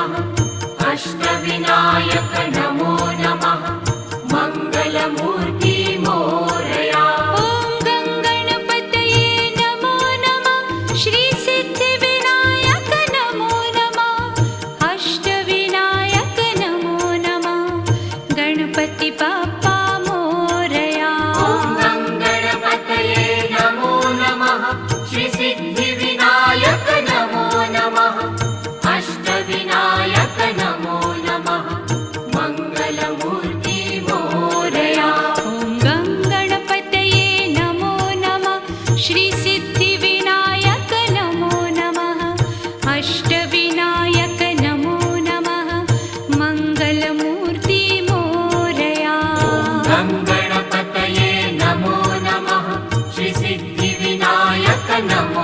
नमः अष्टविनायक नमो नमः मङ्गलमूर्ति मोरया। ॐ गङ्गणपतये नमो नमः श्रीसिद्धिविनायक नमो नमः अष्टविनायक नमो नमः गणपति बाप्पा मोरया। ॐ गङ्गणपतये नमो नमः श्रीसिद्धिविनायक नमो नमः अष्टविनायक नमो नमः मङ्गलमूर्ति मोरया। ॐ गङ्गणपतये नमो नमः श्रीसिद्धिविनायक नमो नमः अष्टविनायक नमो नमः मङ्गलमूर्ति मोरया। गङ्गणपतये नमो नमः श्रीसिद्धिविनायक नमो